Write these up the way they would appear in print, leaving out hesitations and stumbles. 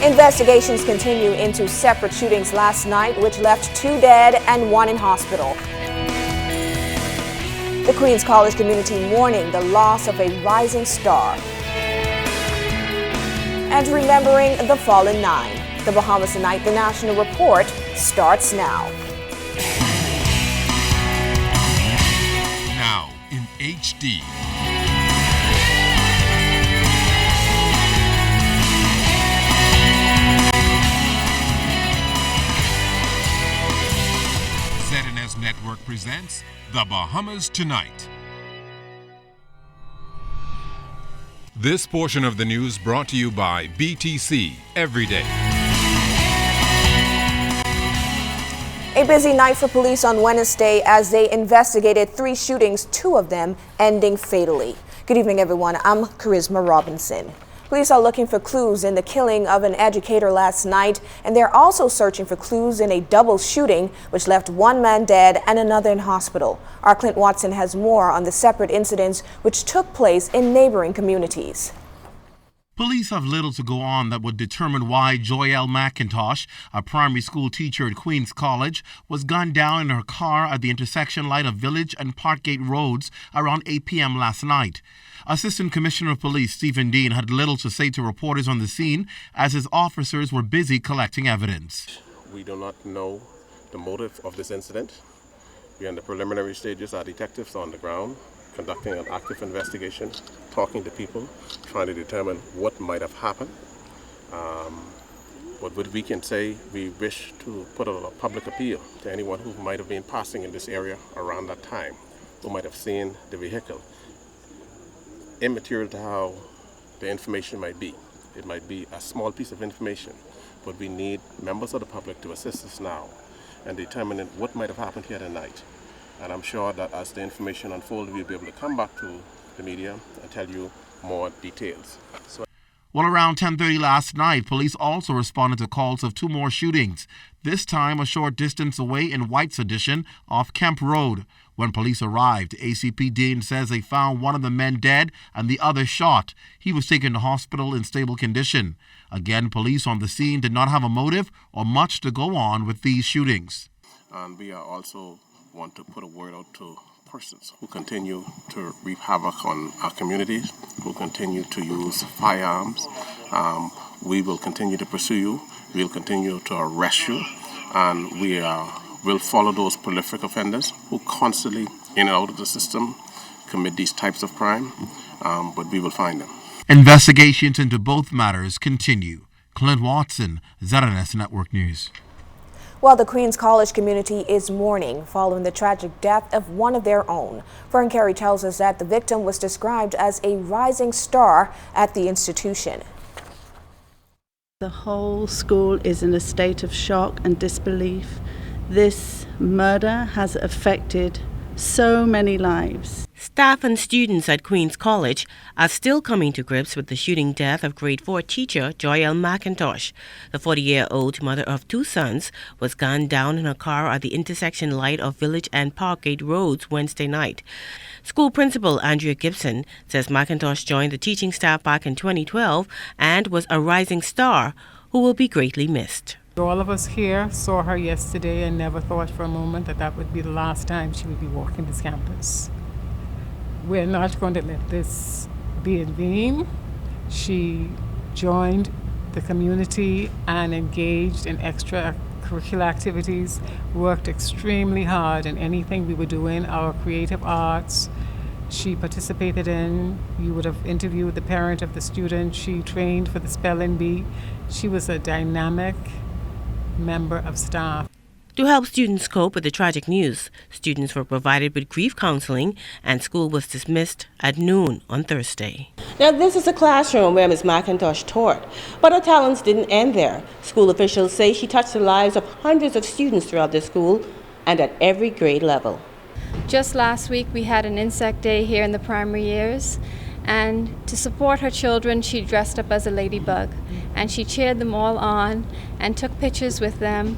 Investigations continue into separate shootings last night, which left 2 dead and 1 in hospital. The Queens College community mourning the loss of a rising star. And remembering the fallen 9. The Bahamas Tonight, the National Report, starts now. Now in HD. ZNS Network presents The Bahamas Tonight. This portion of the news brought to you by BTC Everyday. A busy night for police on Wednesday as they investigated 3 shootings, 2 of them ending fatally. Good evening, everyone. I'm Charisma Robinson. Police are looking for clues in the killing of an educator last night, and they're also searching for clues in a double shooting which left 1 man dead and another in hospital. Our Clint Watson has more on the separate incidents which took place in neighboring communities. Police have little to go on that would determine why Joyelle McIntosh, a primary school teacher at Queens College, was gunned down in her car at the intersection light of Village and Parkgate roads around 8 p.m. last night. Assistant Commissioner of Police Stephen Dean had little to say to reporters on the scene as his officers were busy collecting evidence. We do not know the motive of this incident. We are in the preliminary stages. Our detectives are on the ground conducting an active investigation, talking to people, trying to determine what might have happened. But what we can say, we wish to put a public appeal to anyone who might have been passing in this area around that time, who might have seen the vehicle. Immaterial to how the information might be. It might be a small piece of information, but we need members of the public to assist us now in determining what might have happened here tonight. And I'm sure that as the information unfolds, we'll be able to come back to the media and tell you more details. Well, around 10:30 last night, police also responded to calls of 2 more shootings, this time a short distance away in White's Addition off Kemp Road. When police arrived, ACP Dean says they found one of the men dead and the other shot. He was taken to hospital in stable condition. Again, police on the scene did not have a motive or much to go on with these shootings. And we are also want to put a word out to persons who continue to wreak havoc on our communities, who continue to use firearms. We will continue to pursue you. We'll continue to arrest you. And we'll follow those prolific offenders who constantly, in and out of the system, commit these types of crime. But we will find them. Investigations into both matters continue. Clint Watson, ZNS Network News. Well, the Queens College community is mourning following the tragic death of one of their own. Fern Carey tells us that the victim was described as a rising star at the institution. The whole school is in a state of shock and disbelief. This murder has affected so many lives. Staff and students at Queens College are still coming to grips with the shooting death of grade 4 teacher Joyelle McIntosh. The 40-year-old mother of 2 sons was gunned down in her car at the intersection light of Village and Parkgate roads Wednesday night. School principal Andrea Gibson says McIntosh joined the teaching staff back in 2012 and was a rising star who will be greatly missed. All of us here saw her yesterday and never thought for a moment that that would be the last time she would be walking this campus. We're not going to let this be in vain. She joined the community and engaged in extracurricular activities, worked extremely hard in anything we were doing, our creative arts. She participated in, you would have interviewed the parent of the student. She trained for the spelling bee. She was a dynamic member of staff. To help students cope with the tragic news, students were provided with grief counseling and school was dismissed at noon on Thursday. Now, this is a classroom where Ms. McIntosh taught, but her talents didn't end there. School officials say she touched the lives of hundreds of students throughout the school and at every grade level. Just last week, we had an insect day here in the primary years, and to support her children, she dressed up as a ladybug, and she cheered them all on and took pictures with them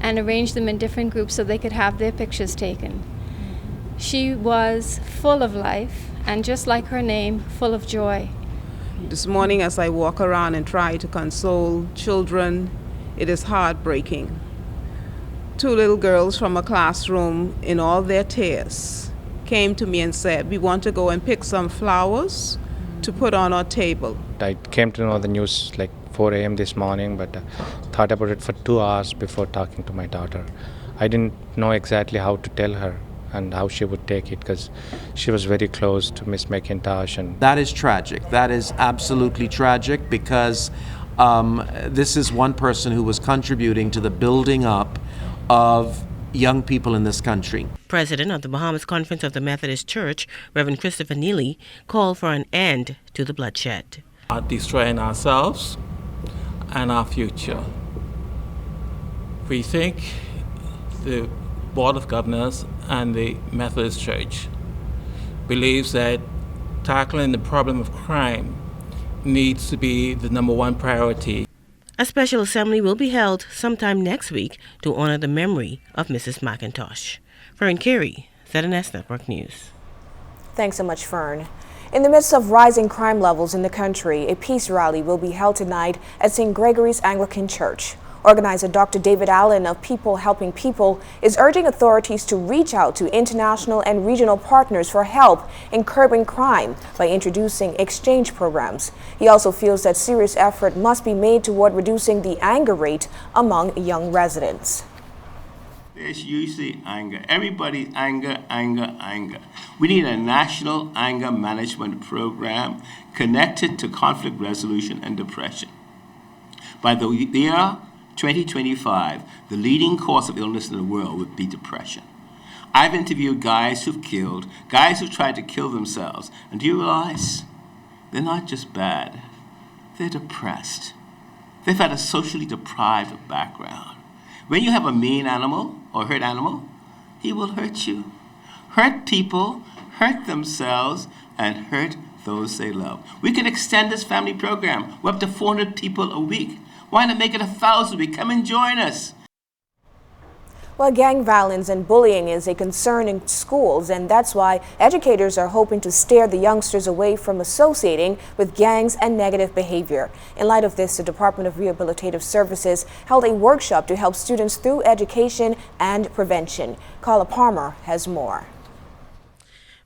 and arranged them in different groups so they could have their pictures taken. She was full of life and, just like her name, full of joy. This morning, as I walk around and try to console children, it is heartbreaking. 2 little girls from a classroom, in all their tears, came to me and said, "We want to go and pick some flowers to put on our table." I came to know the news like 4 a.m. this morning, but thought about it for 2 hours before talking to my daughter. I didn't know exactly how to tell her and how she would take it because she was very close to Miss McIntosh. And that is tragic. That is absolutely tragic because this is one person who was contributing to the building up of young people in this country. President of the Bahamas Conference of the Methodist Church, Reverend Christopher Neely, called for an end to the bloodshed. Destroying ourselves and our future. We think the Board of Governors and the Methodist Church believes that tackling the problem of crime needs to be the number one priority. A special assembly will be held sometime next week to honor the memory of Mrs. McIntosh. Fern Carey, ZNS Network News. Thanks so much, Fern. In the midst of rising crime levels in the country, a peace rally will be held tonight at St. Gregory's Anglican Church. Organizer Dr. David Allen of People Helping People is urging authorities to reach out to international and regional partners for help in curbing crime by introducing exchange programs. He also feels that serious effort must be made toward reducing the anger rate among young residents. There's usually anger. Everybody's anger. We need a national anger management program connected to conflict resolution and depression. By the year 2025, the leading cause of illness in the world would be depression. I've interviewed guys who've killed, guys who've tried to kill themselves, and do you realize they're not just bad, they're depressed. They've had a socially deprived background. When you have a mean animal or hurt animal, he will hurt you. Hurt people, hurt themselves, and hurt those they love. We can extend this family program. We're up to 400 people a week. Why not make it 1,000 a week? Come and join us. Well, gang violence and bullying is a concern in schools, and that's why educators are hoping to steer the youngsters away from associating with gangs and negative behavior. In light of this, the Department of Rehabilitative Services held a workshop to help students through education and prevention. Carla Palmer has more.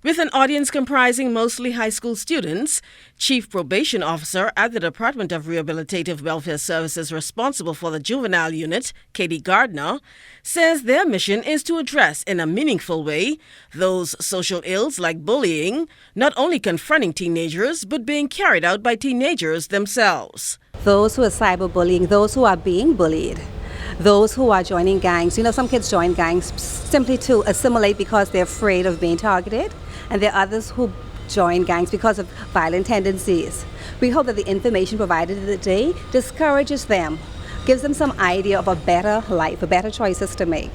With an audience comprising mostly high school students, Chief Probation Officer at the Department of Rehabilitative Welfare Services responsible for the juvenile unit, Katie Gardner, says their mission is to address in a meaningful way those social ills like bullying, not only confronting teenagers, but being carried out by teenagers themselves. Those who are cyberbullying, those who are being bullied, those who are joining gangs. You know, some kids join gangs simply to assimilate because they're afraid of being targeted. And there are others who join gangs because of violent tendencies. We hope that the information provided today discourages them, gives them some idea of a better life, better choices to make.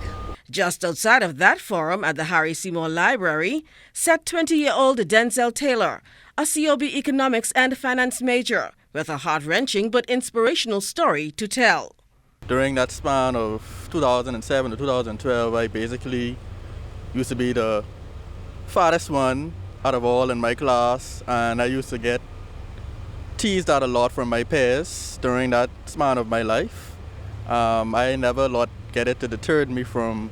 Just outside of that forum at the Harry Seymour Library sat 20-year-old Denzel Taylor, a COB economics and finance major, with a heart-wrenching but inspirational story to tell. During that span of 2007 to 2012, I basically used to be the fattest one out of all in my class, and I used to get teased out a lot from my peers during that span of my life. I never let it to deter me from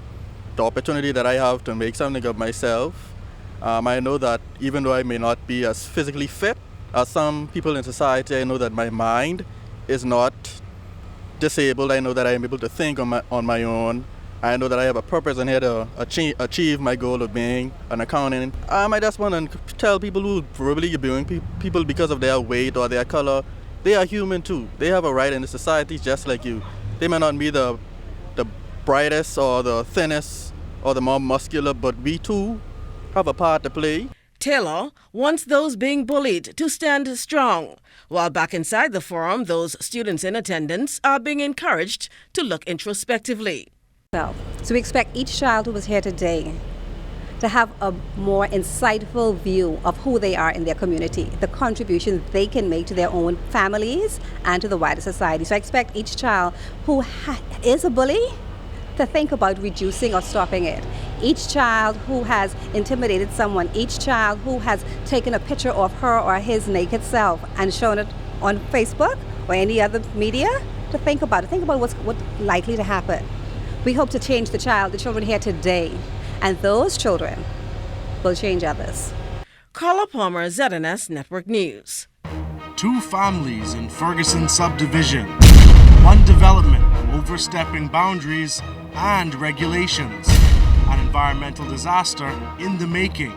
the opportunity that I have to make something of myself. I know that even though I may not be as physically fit as some people in society, I know that my mind is not disabled. I know that I am able to think on my own. I know that I have a purpose in here to achieve my goal of being an accountant. I just want to tell people who verbally abusing people because of their weight or their color, they are human too. They have a right in the society just like you. They may not be the brightest or the thinnest or the more muscular, but we too have a part to play. Taylor wants those being bullied to stand strong, while back inside the forum, those students in attendance are being encouraged to look introspectively. So we expect each child who was here today to have a more insightful view of who they are in their community, the contribution they can make to their own families and to the wider society. So I expect each child who is a bully to think about reducing or stopping it. each child who has intimidated someone, each child who has taken a picture of her or his naked self and shown it on Facebook or any other media, to think about it. Think about what's likely to happen. We hope to change the children here today, and those children will change others. Carla Palmer, ZNS Network News. 2 families in Ferguson subdivision. 1 development overstepping boundaries and regulations. An environmental disaster in the making.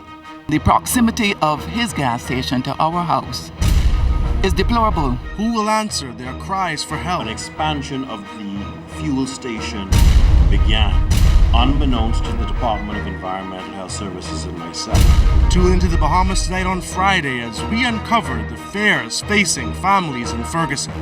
The proximity of his gas station to our house is deplorable. Who will answer their cries for help? An expansion of the fuel station began, unbeknownst to the Department of Environmental Health Services and myself. Tune into the Bahamas tonight on Friday as we uncover the fears facing families in Ferguson.